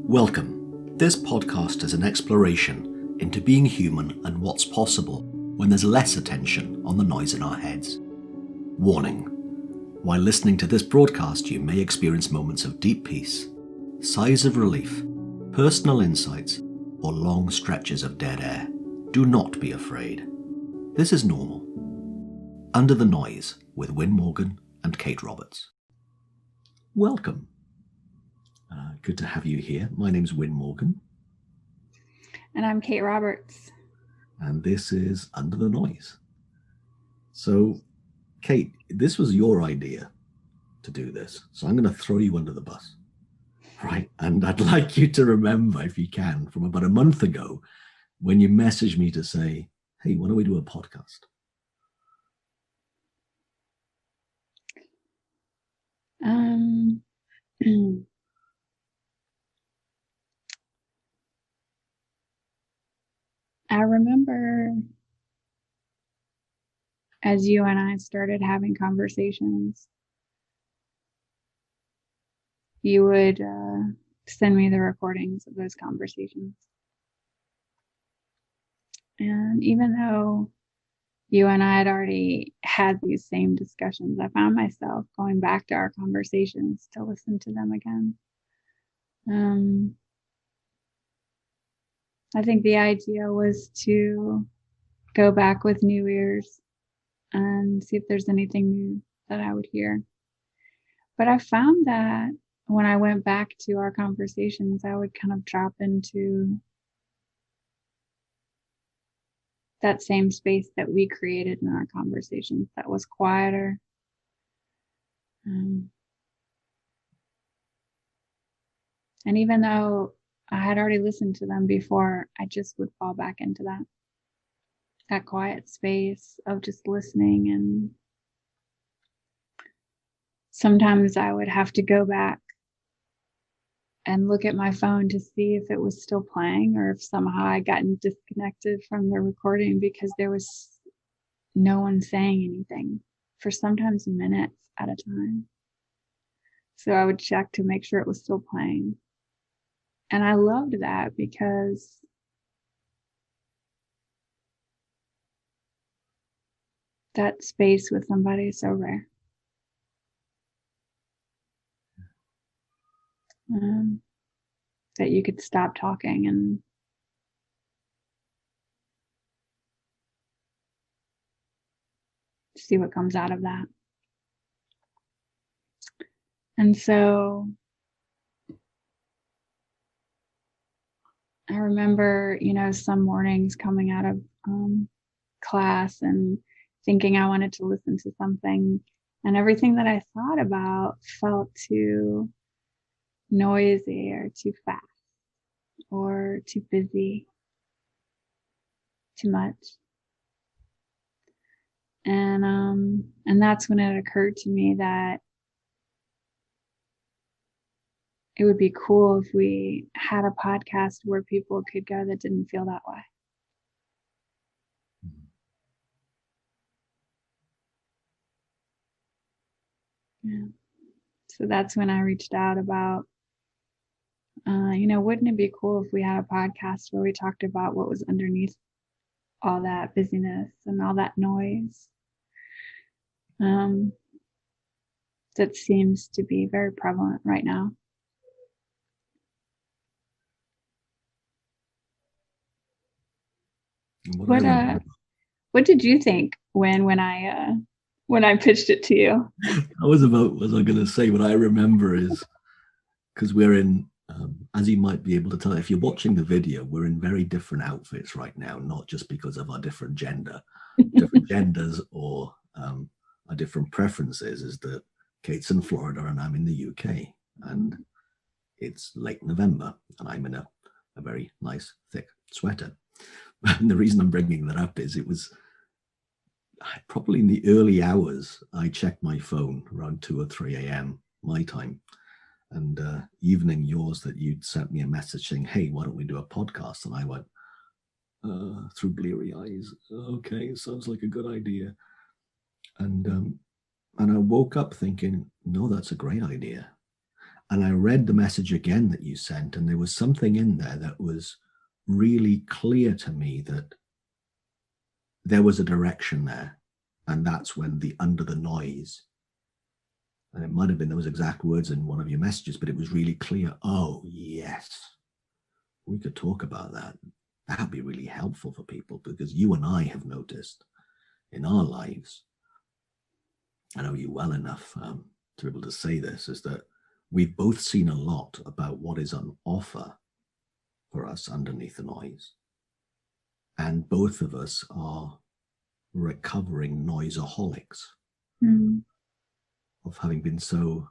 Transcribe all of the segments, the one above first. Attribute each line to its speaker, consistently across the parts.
Speaker 1: Welcome. This podcast is an exploration into being human and what's possible when there's less attention on the noise in our heads. Warning. While listening to this broadcast, you may experience moments of deep peace, sighs of relief, personal insights, or long stretches of dead air. Do not be afraid. This is normal. Under the Noise with Wyn Morgan and Kate Roberts. Welcome. Good to have you here. My name's Wyn Morgan.
Speaker 2: And I'm Kate Roberts.
Speaker 1: And this is Under the Noise. So, Kate, this was your idea to do this. So I'm going to throw you under the bus. Right? And I'd like you to remember, if you can, from about a month ago, when you messaged me to say, hey, why don't we do a podcast?
Speaker 2: I remember as you and I started having conversations, you would send me the recordings of those conversations. And even though you and I had already had these same discussions, I found myself going back to our conversations to listen to them again. I think the idea was to go back with new ears and see if there's anything new that I would hear. But I found that when I went back to our conversations, I would kind of drop into that same space that we created in our conversations that was quieter. And even though I had already listened to them before, I just would fall back into that quiet space of just listening. And sometimes I would have to go back and look at my phone to see if it was still playing or if somehow I gotten disconnected from the recording because there was no one saying anything for sometimes minutes at a time. So I would check to make sure it was still playing. And I loved that because that space with somebody is so rare. That you could stop talking and see what comes out of that. And so I remember, some mornings coming out of class and thinking I wanted to listen to something, and everything that I thought about felt too noisy or too fast or too busy, too much. And that's when it occurred to me that it would be cool if we had a podcast where people could go that didn't feel that way. Yeah. So that's when I reached out about, wouldn't it be cool if we had a podcast where we talked about what was underneath all that busyness and all that noise that seems to be very prevalent right now. What did you think when I pitched it to you?
Speaker 1: That was about what I was going to say. What I remember is, because we're in, as you might be able to tell, if you're watching the video, we're in very different outfits right now, not just because of our different genders or our different preferences, is that Kate's in Florida and I'm in the UK, and it's late November and I'm in a very nice thick sweater. And the reason I'm bringing that up is it was probably in the early hours. I checked my phone around 2 or 3 a.m. my time, and evening yours, that you'd sent me a message saying, hey, why don't we do a podcast? And I went through bleary eyes, okay, sounds like a good idea. And I woke up thinking, no, that's a great idea. And I read the message again that you sent, and there was something in there that was really clear to me that there was a direction there. And that's when the under the noise, and it might have been those exact words in one of your messages, but it was really clear. Oh, yes, we could talk about that. That'd be really helpful for people, because you and I have noticed in our lives, I know you well enough to be able to say this, is that we've both seen a lot about what is on offer for us underneath the noise. And both of us are recovering noiseaholics, of having been so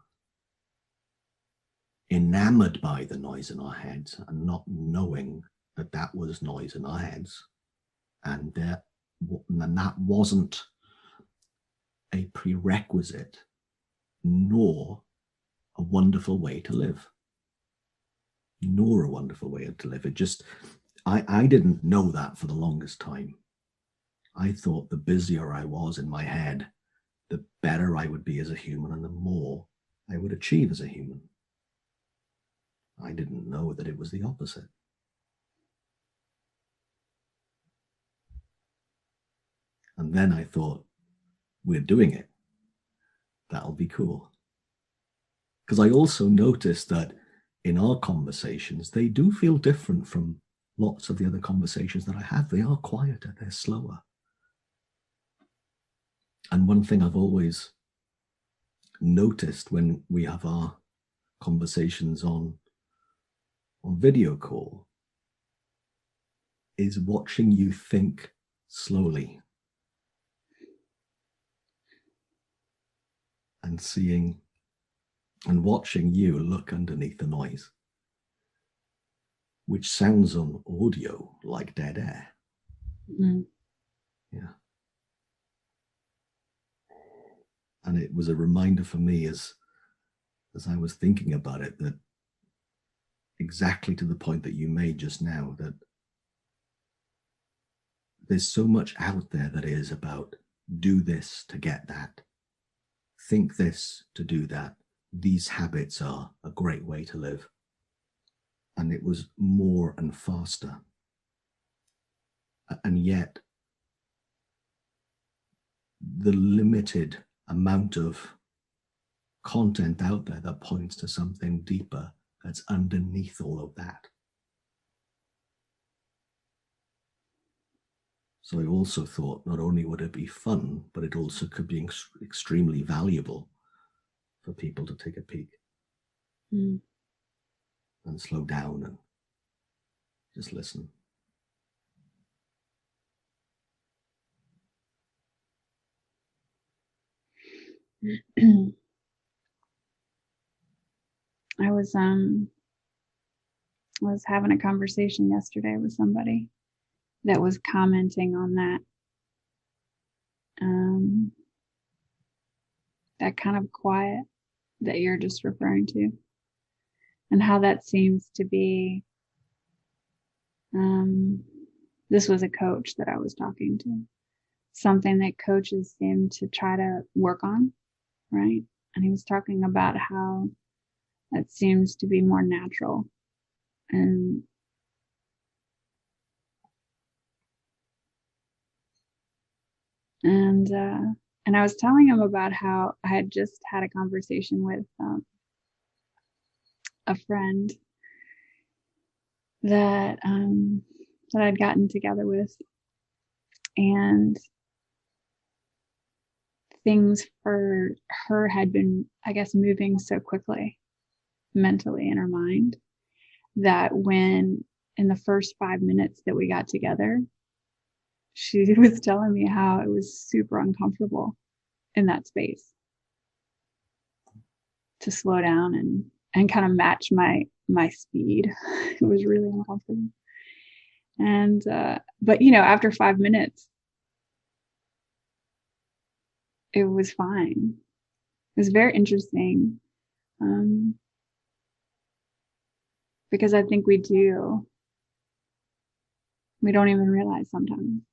Speaker 1: enamored by the noise in our heads and not knowing that that was noise in our heads. And that wasn't a prerequisite nor a wonderful way to live. Nor a wonderful way to live. It just, I didn't know that for the longest time. I thought the busier I was in my head, the better I would be as a human and the more I would achieve as a human. I didn't know that it was the opposite. And then I thought, we're doing it. That'll be cool. Because I also noticed that in our conversations, they do feel different from lots of the other conversations that I have. They are quieter, they're slower. And one thing I've always noticed when we have our conversations on video call is watching you think slowly and seeing and watching you look underneath the noise, which sounds on audio like dead air.
Speaker 2: Mm-hmm.
Speaker 1: Yeah. And it was a reminder for me as I was thinking about it, that exactly to the point that you made just now, that there's so much out there that is about do this to get that, think this to do that. These habits are a great way to live. And it was more and faster. And yet, the limited amount of content out there that points to something deeper that's underneath all of that. So I also thought not only would it be fun, but it also could be extremely valuable for people to take a peek and slow down and just listen.
Speaker 2: I was having a conversation yesterday with somebody that was commenting on that that kind of quiet that you're just referring to, and how that seems to be this was a coach that I was talking to, something that coaches seem to try to work on, right? And he was talking about how that seems to be more natural. And I was telling him about how I had just had a conversation with a friend that I'd gotten together with, and things for her had been, I guess, moving so quickly mentally in her mind that when in the first 5 minutes that we got together, she was telling me how it was super uncomfortable in that space to slow down and kind of match my speed. It was really uncomfortable. And but after 5 minutes, it was fine. It was very interesting, because I think we don't even realize sometimes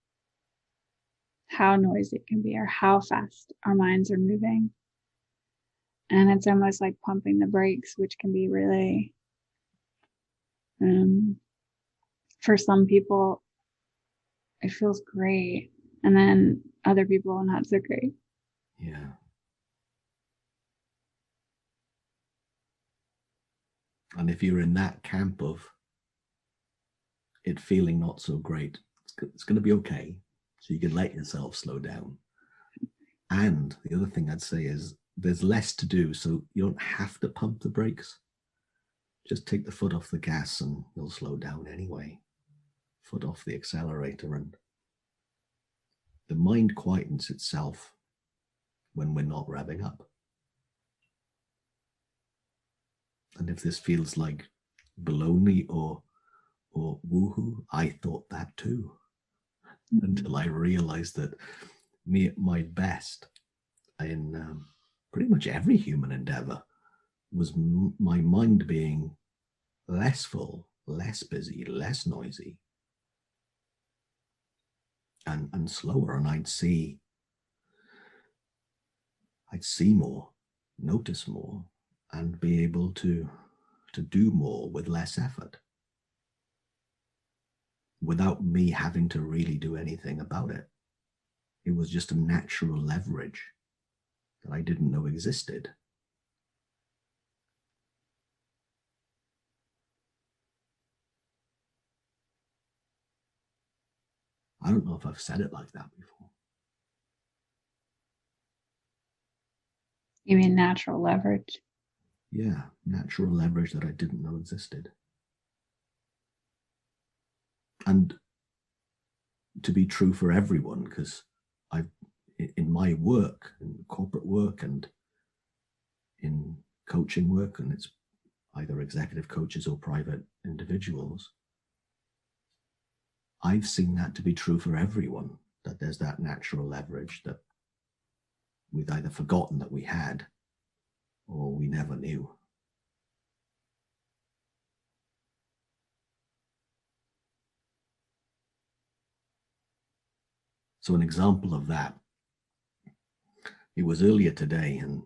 Speaker 2: how noisy it can be or how fast our minds are moving. And it's almost like pumping the brakes, which can be really, for some people, it feels great. And then other people, not so great.
Speaker 1: Yeah. And if you're in that camp of it feeling not so great, it's going to be okay. So you can let yourself slow down. And the other thing I'd say is there's less to do, so you don't have to pump the brakes. Just take the foot off the gas and you'll slow down anyway. Foot off the accelerator, and the mind quietens itself when we're not revving up. And if this feels like baloney or woohoo, I thought that too, until I realized that me at my best in pretty much every human endeavor was my mind being less full, less busy, less noisy, and slower. And I'd see more, notice more, and be able to do more with less effort, without me having to really do anything about it. It was just a natural leverage that I didn't know existed. I don't know if I've said it like that before.
Speaker 2: You mean natural leverage?
Speaker 1: Yeah, natural leverage that I didn't know existed. And to be true for everyone, because I've, in my work, in corporate work and in coaching work, and it's either executive coaches or private individuals, I've seen that to be true for everyone, that there's that natural leverage that we've either forgotten that we had or we never knew. So an example of that, it was earlier today, and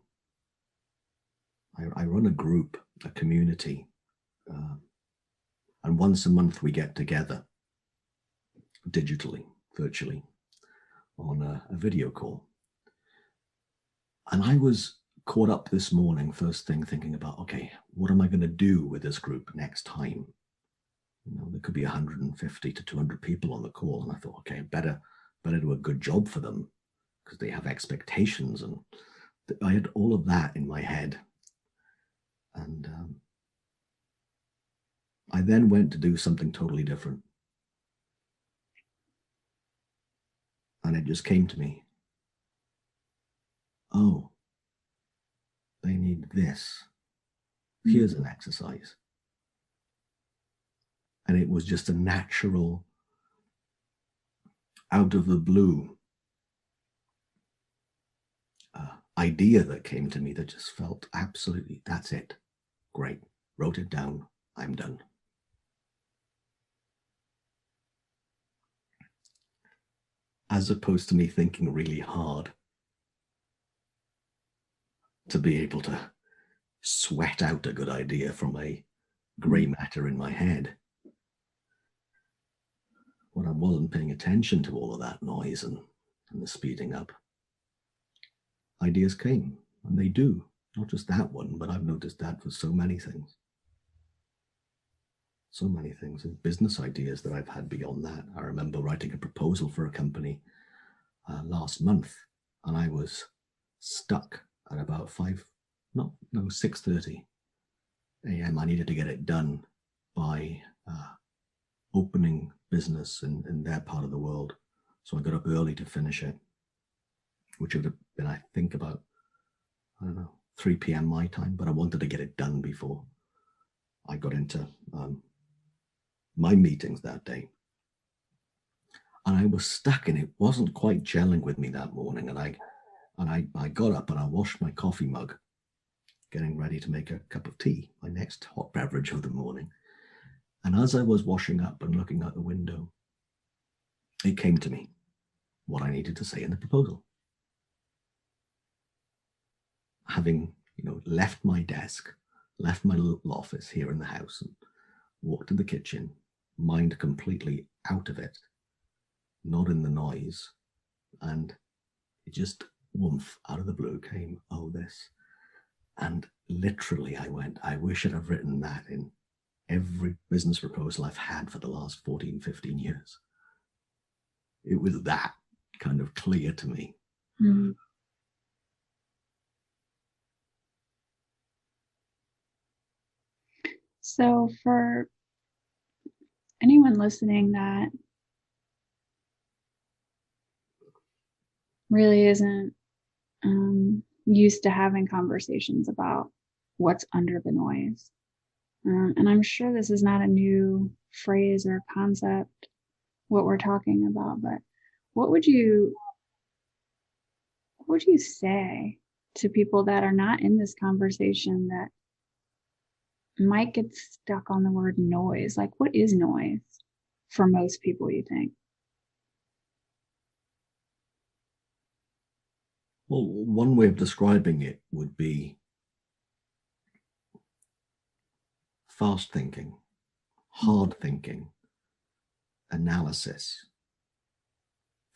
Speaker 1: I run a group, a community, and once a month we get together digitally, virtually, on a video call. And I was caught up this morning, first thing, thinking about, okay, what am I going to do with this group next time? You know, there could be 150 to 200 people on the call. And I thought, okay, better do a good job for them, because they have expectations. And I had all of that in my head. And I then went to do something totally different. And it just came to me. Oh, they need this. Here's an exercise. And it was just a natural, out of the blue idea that came to me that just felt absolutely, that's it. Great. Wrote it down. I'm done. As opposed to me thinking really hard to be able to sweat out a good idea from a grey matter in my head. When I wasn't paying attention to all of that noise and the speeding up, ideas came, and they do. Not just that one, but I've noticed that for so many things. So many things, and business ideas that I've had beyond that. I remember writing a proposal for a company last month, and I was stuck at about 6:30 a.m. I needed to get it done by opening business in their part of the world. So I got up early to finish it, which would have been, I think, about, 3 p.m. my time, but I wanted to get it done before I got into my meetings that day. And I was stuck, and it wasn't quite gelling with me that morning. And I got up and I washed my coffee mug, getting ready to make a cup of tea, my next hot beverage of the morning. And as I was washing up and looking out the window, it came to me what I needed to say in the proposal. Having left my desk, left my little office here in the house and walked to the kitchen, mind completely out of it, not in the noise. And it just, woof, out of the blue came, oh, this. And literally I went, I wish I'd have written that in every business proposal I've had for the last 14, 15 years. It was that kind of clear to me.
Speaker 2: Mm. So for anyone listening that really isn't used to having conversations about what's under the noise, and I'm sure this is not a new phrase or concept, what we're talking about, but what would you say to people that are not in this conversation that might get stuck on the word noise? Like, what is noise for most people, you think?
Speaker 1: Well, one way of describing it would be fast thinking, hard thinking, analysis,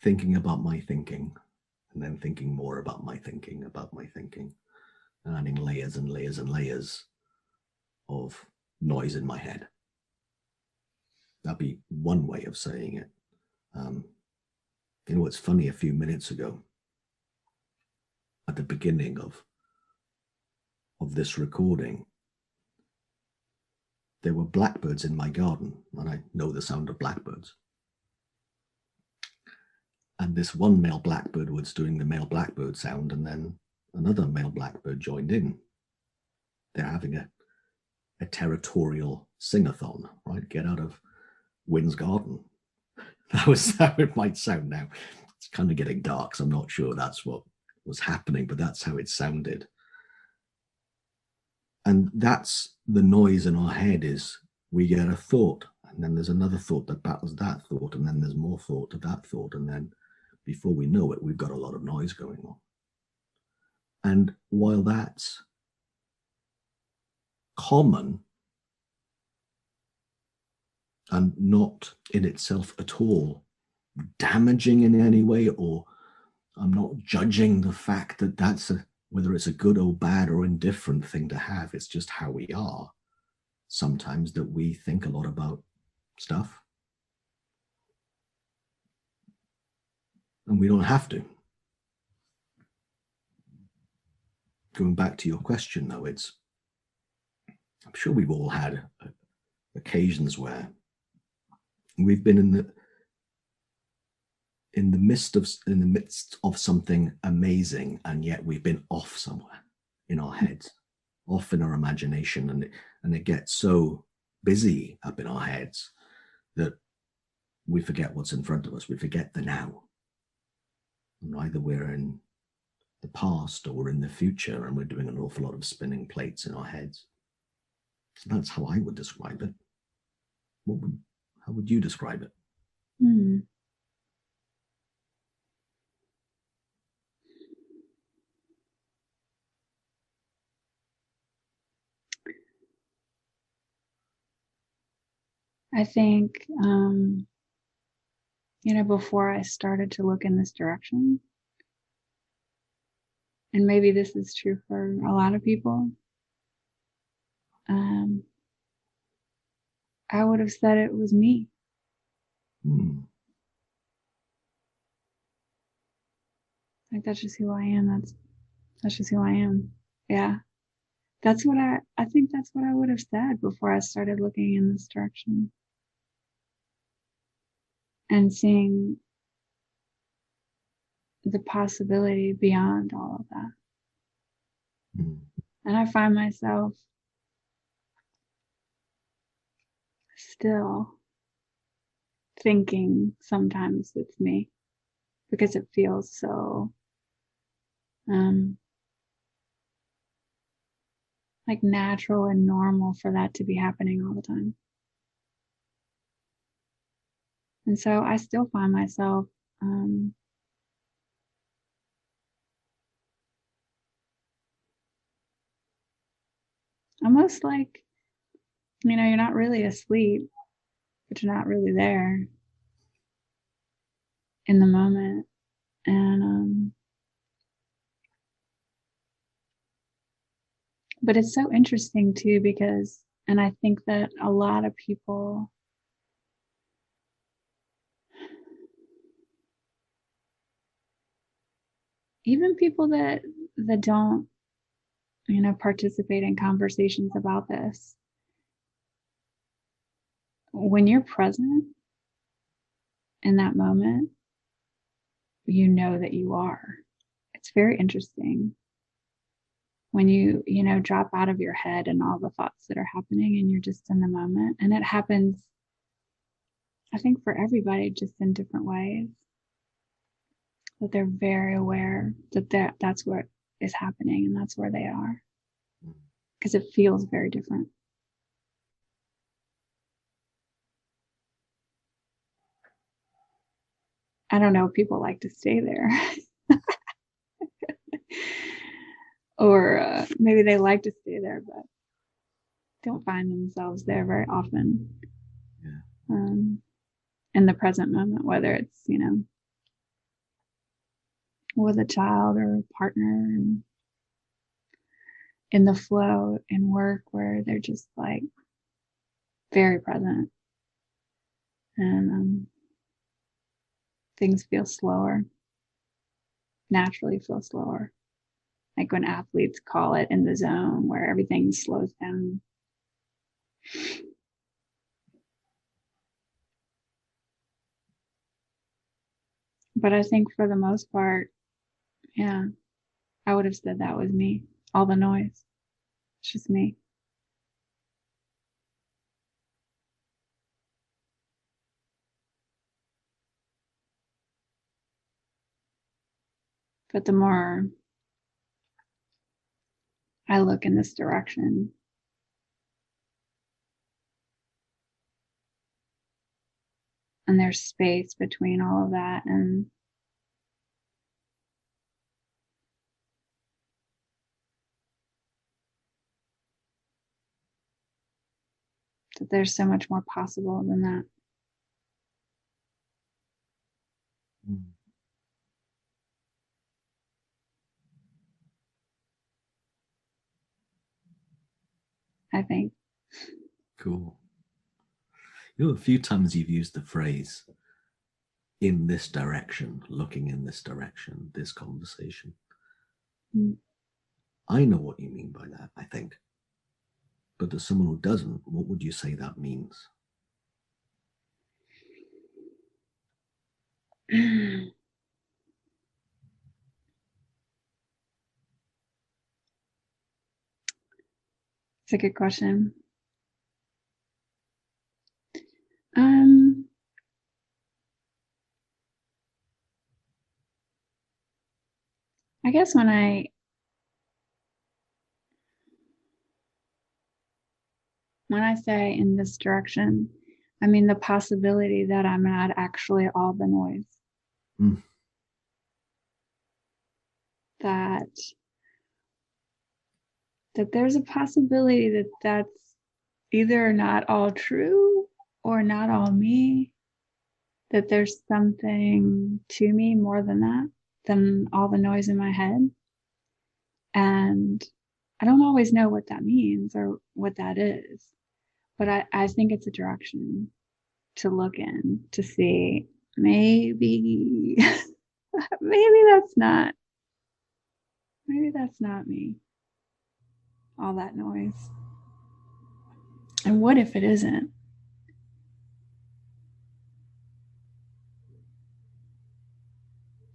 Speaker 1: thinking about my thinking, and then thinking more about my thinking, and adding layers and layers and layers of noise in my head. That'd be one way of saying it. It's funny, a few minutes ago, at the beginning of this recording, there were blackbirds in my garden, and I know the sound of blackbirds. And this one male blackbird was doing the male blackbird sound, and then another male blackbird joined in. They're having a territorial sing-a-thon, right? Get out of Wyn's garden. That was how it might sound now. It's kind of getting dark, so I'm not sure that's what was happening, but that's how it sounded. And that's the noise in our head, is we get a thought, and then there's another thought that battles that thought, and then there's more thought to that thought, and then before we know it, we've got a lot of noise going on. And while that's common and not in itself at all damaging in any way, or I'm not judging the fact that that's whether it's a good or bad or indifferent thing to have, it's just how we are sometimes, that we think a lot about stuff. And we don't have to. Going back to your question, though, I'm sure we've all had occasions where we've been in the midst of something amazing, and yet we've been off somewhere in our heads, off in our imagination, and it gets so busy up in our heads that we forget what's in front of us. We forget the now. And either we're in the past or we're in the future, and we're doing an awful lot of spinning plates in our heads. So that's how I would describe it. How would you describe it?
Speaker 2: I think, before I started to look in this direction, and maybe this is true for a lot of people, I would have said it was me. Like, that's just who I am. That's just who I am. Yeah. That's what I think that's what I would have said before I started looking in this direction and seeing the possibility beyond all of that. And I find myself still thinking sometimes it's me, because it feels so like natural and normal for that to be happening all the time. And so I still find myself almost like, you're not really asleep, but you're not really there in the moment. And but it's so interesting too, because, and I think that a lot of people, even people that don't, participate in conversations about this, when you're present in that moment, you know that you are. It's very interesting when you drop out of your head and all the thoughts that are happening, and you're just in the moment. And it happens, I think, for everybody, just in different ways, that they're very aware that that's what is happening and that's where they are, because it feels very different. I don't know, people like to stay there. Or maybe they like to stay there, but don't find themselves there very often.
Speaker 1: Yeah.
Speaker 2: In the present moment, whether it's, with a child or a partner, and in the flow in work where they're just like very present, and things feel slower, naturally feel slower. Like when athletes call it in the zone, where everything slows down. But I think for the most part, yeah, I would have said that was me. All the noise, it's just me. But the more I look in this direction, and there's space between all of that, and that there's so much more possible than that. I think.
Speaker 1: Cool. A few times you've used the phrase "in this direction," looking in this direction, this conversation. I know what you mean by that, I think. But to someone who doesn't, what would you say that means?
Speaker 2: It's a good question. I guess when I say in this direction, I mean the possibility that I'm not actually all the noise. That there's a possibility that that's either not all true or not all me, that there's something to me more than that, than all the noise in my head. And I don't always know what that means or what that is, but I think it's a direction to look in, to see maybe that's not me, all that noise. And what if it isn't?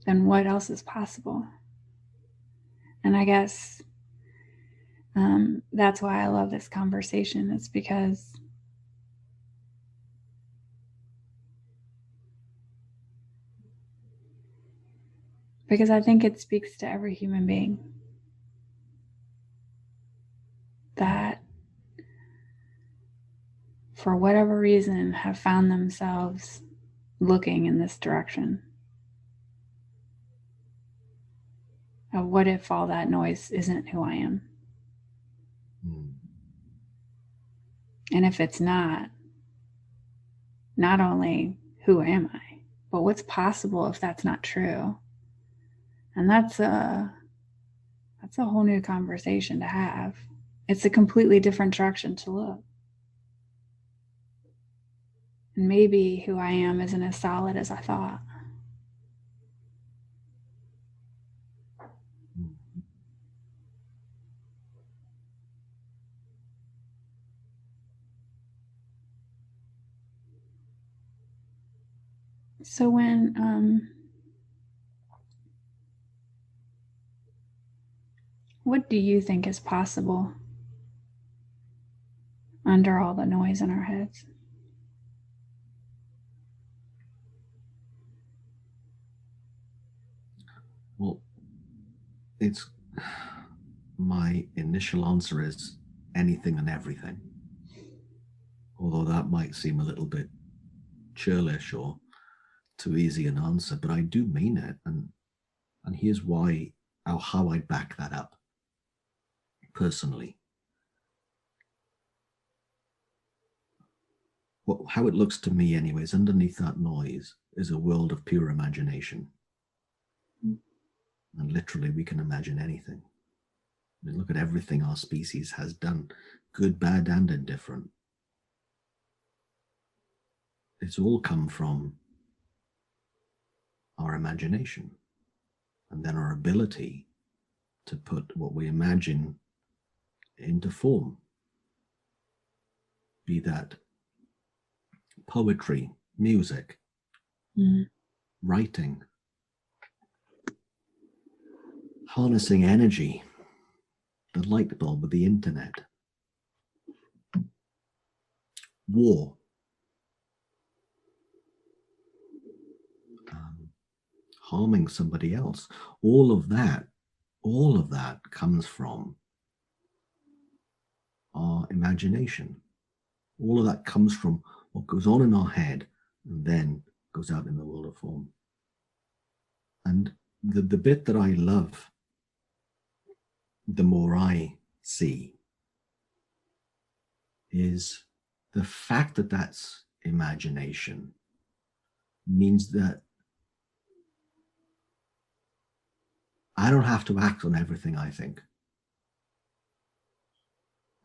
Speaker 2: Then what else is possible? And I guess that's why I love this conversation. It's because I think it speaks to every human being that, for whatever reason, have found themselves looking in this direction of what if all that noise isn't who I am? And if it's not only who am I, but what's possible if that's not true? And that's a whole new conversation to have. It's a completely different direction to look. And maybe who I am isn't as solid as I thought. So what do you think is possible under all the noise in our heads?
Speaker 1: Well, it's my initial answer is anything and everything. Although that might seem a little bit churlish or too easy an answer, but I do mean it. And here's why, how I back that up personally. How it looks to me anyways, underneath that noise is a world of pure imagination. And literally we can imagine anything. I mean, look at everything our species has done, good, bad, and indifferent. It's all come from our imagination, and then our ability to put what we imagine into form, be that poetry, music, writing, harnessing energy, the light bulb of the internet, war, harming somebody else. All of that comes from our imagination. All of that comes from what goes on in our head and then goes out in the world of form. And the bit that I love, the more I see, is the fact that that's imagination means that I don't have to act on everything I think.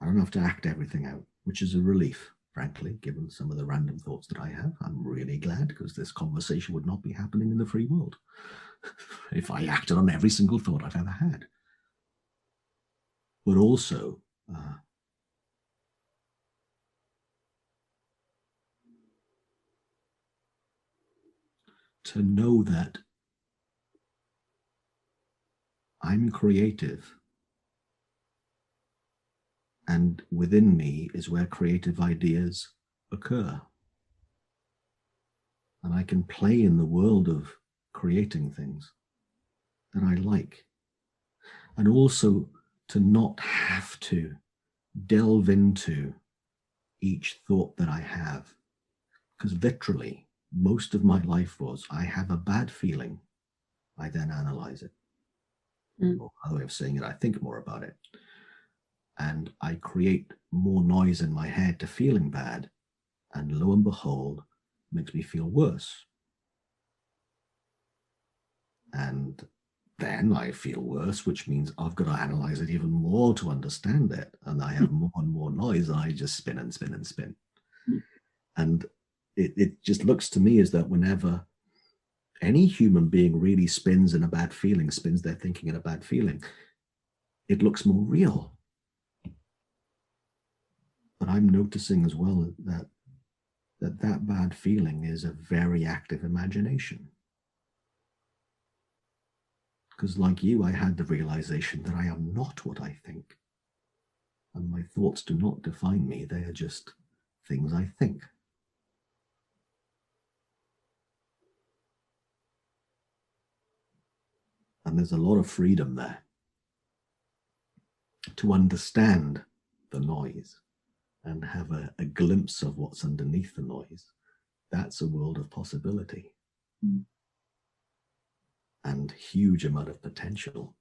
Speaker 1: I don't have to act everything out, which is a relief, frankly, given some of the random thoughts that I have. I'm really glad, because this conversation would not be happening in the free world if I acted on every single thought I've ever had. But also, to know that I'm creative, and within me is where creative ideas occur. And I can play in the world of creating things that I like. And also to not have to delve into each thought that I have. Because literally, most of my life was, I have a bad feeling, I then analyze it. Or another way of saying it, I think more about it. And I create more noise in my head to feeling bad. And lo and behold, it makes me feel worse. And then I feel worse, which means I've got to analyze it even more to understand it. And I have more and more noise, and I just spin and spin and spin. And it just looks to me as that whenever any human being really spins in a bad feeling, spins their thinking in a bad feeling, it looks more real. But I'm noticing as well that bad feeling is a very active imagination. Because like you, I had the realization that I am not what I think. And my thoughts do not define me. They are just things I think. And there's a lot of freedom there to understand the noise and have a glimpse of what's underneath the noise. That's a world of possibility. And huge amount of potential.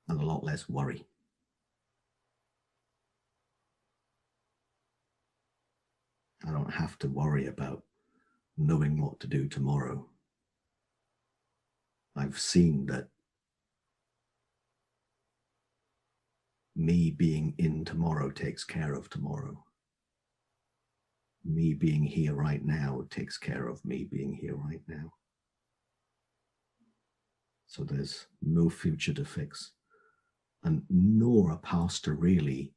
Speaker 1: and a lot less worry. I don't have to worry about knowing what to do tomorrow. I've seen that me being in tomorrow takes care of tomorrow. Me being here right now takes care of me being here right now. So there's no future to fix, and nor a past to really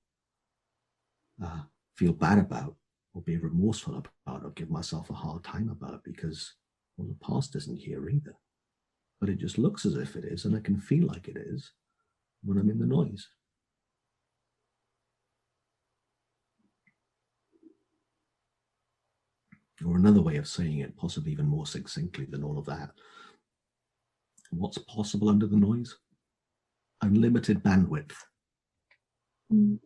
Speaker 1: feel bad about or be remorseful about or give myself a hard time about, because, well, the past isn't here either. But it just looks as if it is, and I can feel like it is when I'm in the noise. Or another way of saying it, possibly even more succinctly than all of that, what's possible under the noise? Unlimited bandwidth.
Speaker 2: Mm.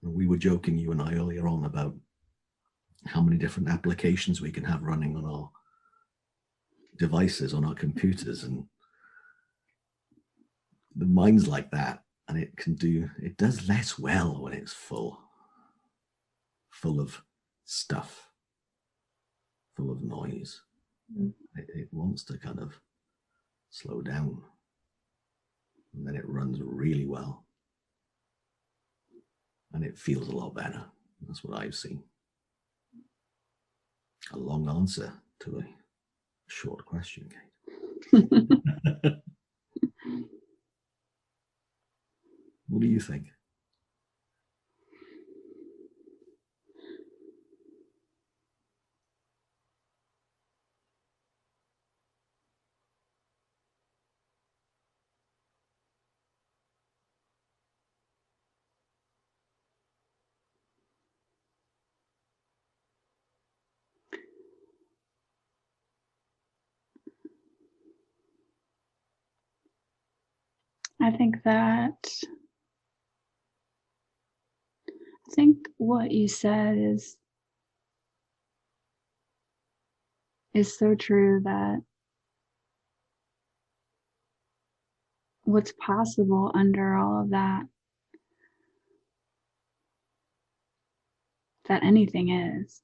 Speaker 1: We were joking, you and I, earlier on about how many different applications we can have running on our devices, on our computers, and the mind's like that, and it does less well when it's full of stuff, full of noise. Mm. It wants to kind of slow down, and then it runs really well, and it feels a lot better. That's what I've seen. A long answer to a short question, Kate. What do you think?
Speaker 2: I think what you said is so true, that what's possible under all of that anything is.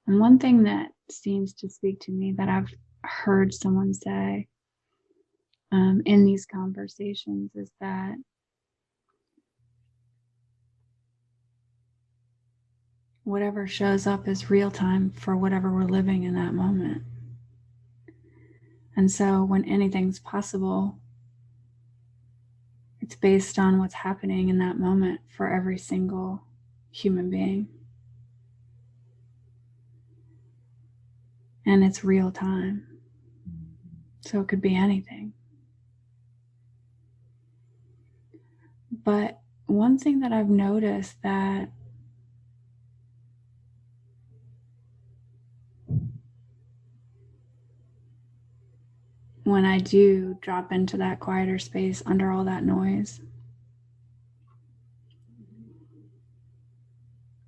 Speaker 2: And one thing that seems to speak to me, that I've heard someone say in these conversations, is that whatever shows up is real time for whatever we're living in that moment. And so when anything's possible, it's based on what's happening in that moment for every single human being. And it's real time. So it could be anything. But one thing that I've noticed, that when I do drop into that quieter space under all that noise,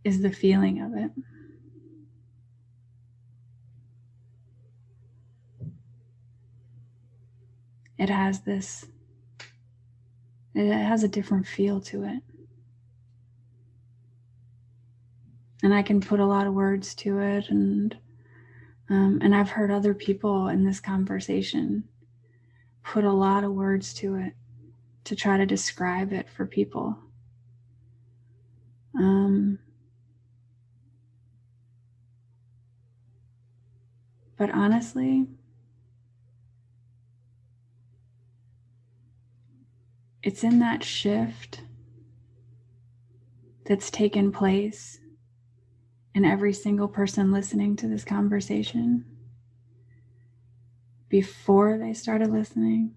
Speaker 2: is the feeling of it. It has a different feel to it. And I can put a lot of words to it, and I've heard other people in this conversation put a lot of words to it to try to describe it for people. But honestly, it's in that shift that's taken place in every single person listening to this conversation before they started listening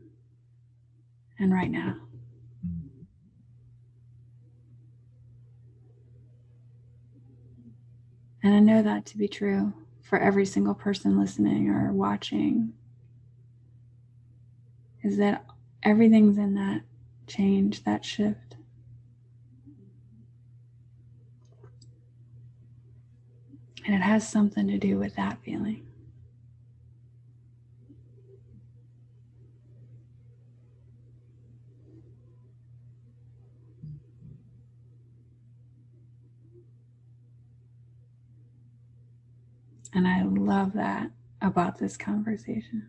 Speaker 2: and right now. And I know that to be true for every single person listening or watching, is that everything's in that change, that shift. And it has something to do with that feeling. And I love that about this conversation.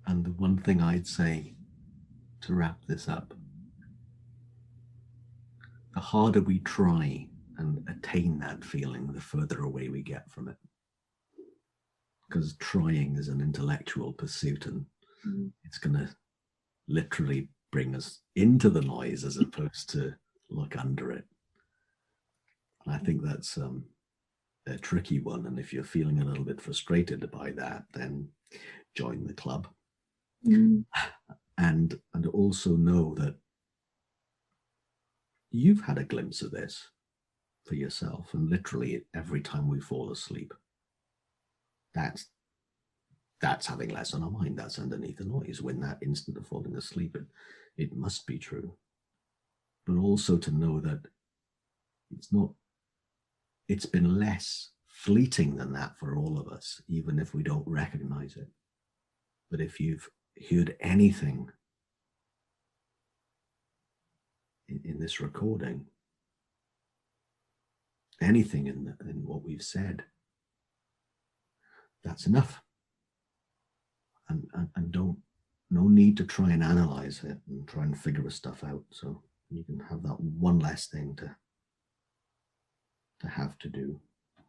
Speaker 1: And the one thing I'd say to wrap this up, the harder we try and attain that feeling, the further away we get from it. Because trying is an intellectual pursuit, and it's going to literally bring us into the noise as opposed to look under it. And I think that's a tricky one. And if you're feeling a little bit frustrated by that, then join the club. And also know that you've had a glimpse of this for yourself, and literally every time we fall asleep, that's having less on our mind. That's underneath the noise. When that instant of falling asleep, it must be true. But also to know that it's been less fleeting than that for all of us, even if we don't recognize it. But if you've heard anything in this recording, anything in what we've said, that's enough. And no need to try and analyze it and try and figure stuff out. So you can have that one less thing to have to do,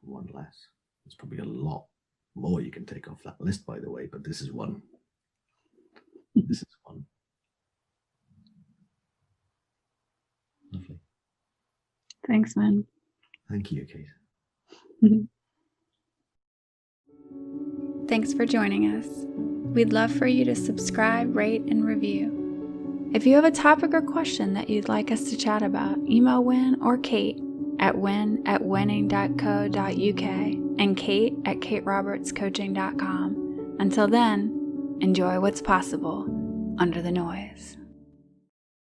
Speaker 1: one less. There's probably a lot more you can take off that list, by the way, but this is one. This is one. Lovely.
Speaker 2: Thanks, man.
Speaker 1: Thank you, Kate.
Speaker 2: Thanks for joining us. We'd love for you to subscribe, rate, and review. If you have a topic or question that you'd like us to chat about, email Wyn or Kate at wyn@winning.co.uk and kate@katerobertscoaching.com. Until then, enjoy what's possible under the noise.